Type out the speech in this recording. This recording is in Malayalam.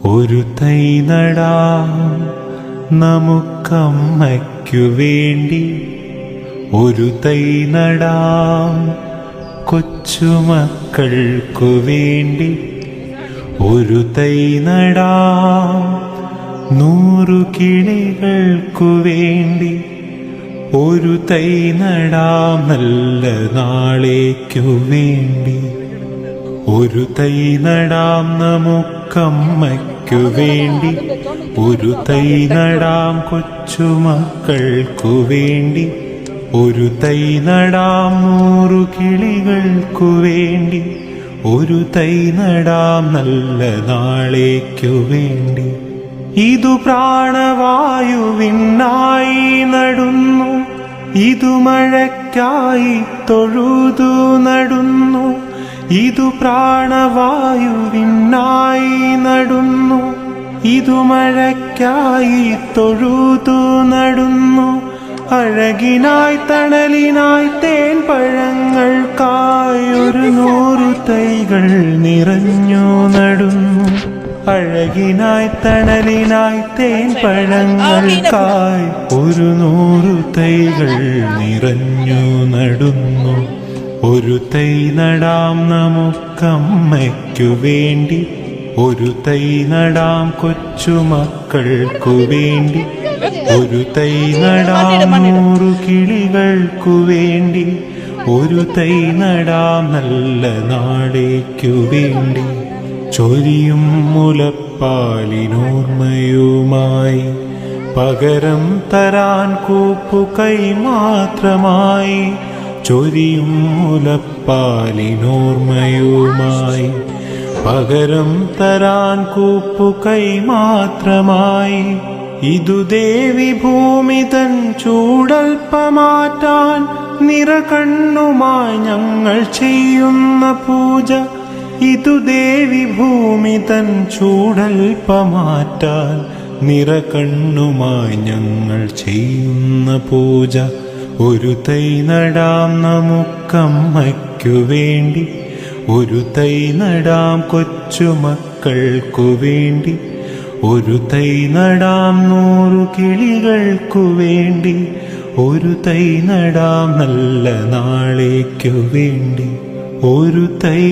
ഒരു തൈ നടാം നമുക്കമ്മയ്ക്കു വേണ്ടി, ഒരു തൈ നടാം കൊച്ചുമക്കൾക്കു വേണ്ടി, ഒരു തൈ നടാം 100 കിളികൾക്കു വേണ്ടി, ഒരു തൈ നടാം നല്ല നാളേക്കു വേണ്ടി, ഒരു തൈ നടാം നമുക്കമ്മയ്ക്കു വേണ്ടി, ഒരു തൈ നടാം കൊച്ചുമക്കൾക്കു വേണ്ടി, ഒരു തൈ നടാം 100 കിളികൾക്കു വേണ്ടി, ഒരു തൈ നടാം നല്ല നാളേക്കു വേണ്ടി. ഇതു പ്രാണവായുവിനായി നടുന്നു, ഇതു മഴയ്ക്കായി തൊഴുതു നടുന്നു, ഇതു പ്രാണവായുവിനായി നടുന്നു, ഇതു മഴയ്ക്കായി തൊഴുതു നടുന്നു. അഴകിനായി തണലിനായി തേൻ പഴങ്ങൾക്കായി 100 തൈകൾ നിറഞ്ഞു നടുന്നു. അഴകിനായി തണലിനായി തേൻ പഴങ്ങൾക്കായി 100 തൈകൾ നിറഞ്ഞു നടുന്നു. ഒരു തൈ നടാം നമുക്കമ്മയ്ക്കു വേണ്ടി, ഒരു തൈ നടാം കൊച്ചുമക്കൾക്കു വേണ്ടി, ഒരു തൈ നടാം 100 കിളികൾക്കു വേണ്ടി, ഒരു തൈ നടാം നല്ല നാളേക്കു വേണ്ടി. ചൊരിയും മുലപ്പാലിനോർമ്മയുമായി പകരം തരാൻ കൂപ്പുകൈ മാത്രമായി, ചൊരിയും മുലപ്പാലിനോർമ്മയുമായി പകരം തരാൻ കൂപ്പുകൈ മാത്രമായി. ഇതു ദേവി ഭൂമി തൻ ചൂടൽപ്പമാറ്റാൻ നിറകണ്ണുമായി ഞങ്ങൾ ചെയ്യുന്ന പൂജ. ഇതു ദേവി ഭൂമി തൻ ചൂടൽപ്പമാറ്റാൻ നിറകണ്ണുമായി ഞങ്ങൾ ചെയ്യുന്ന പൂജ. ഒരു തൈ നടാം നമുക്കമ്മയ്ക്കു വേണ്ടി, ഒരു തൈ നടാം കൊച്ചുമക്കൾക്കു വേണ്ടി, ഒരു തൈ നടാം 100 കിളികൾക്കു വേണ്ടി, ഒരു തൈ നടാം നല്ല നാളേക്കു വേണ്ടി, ഒരു തൈ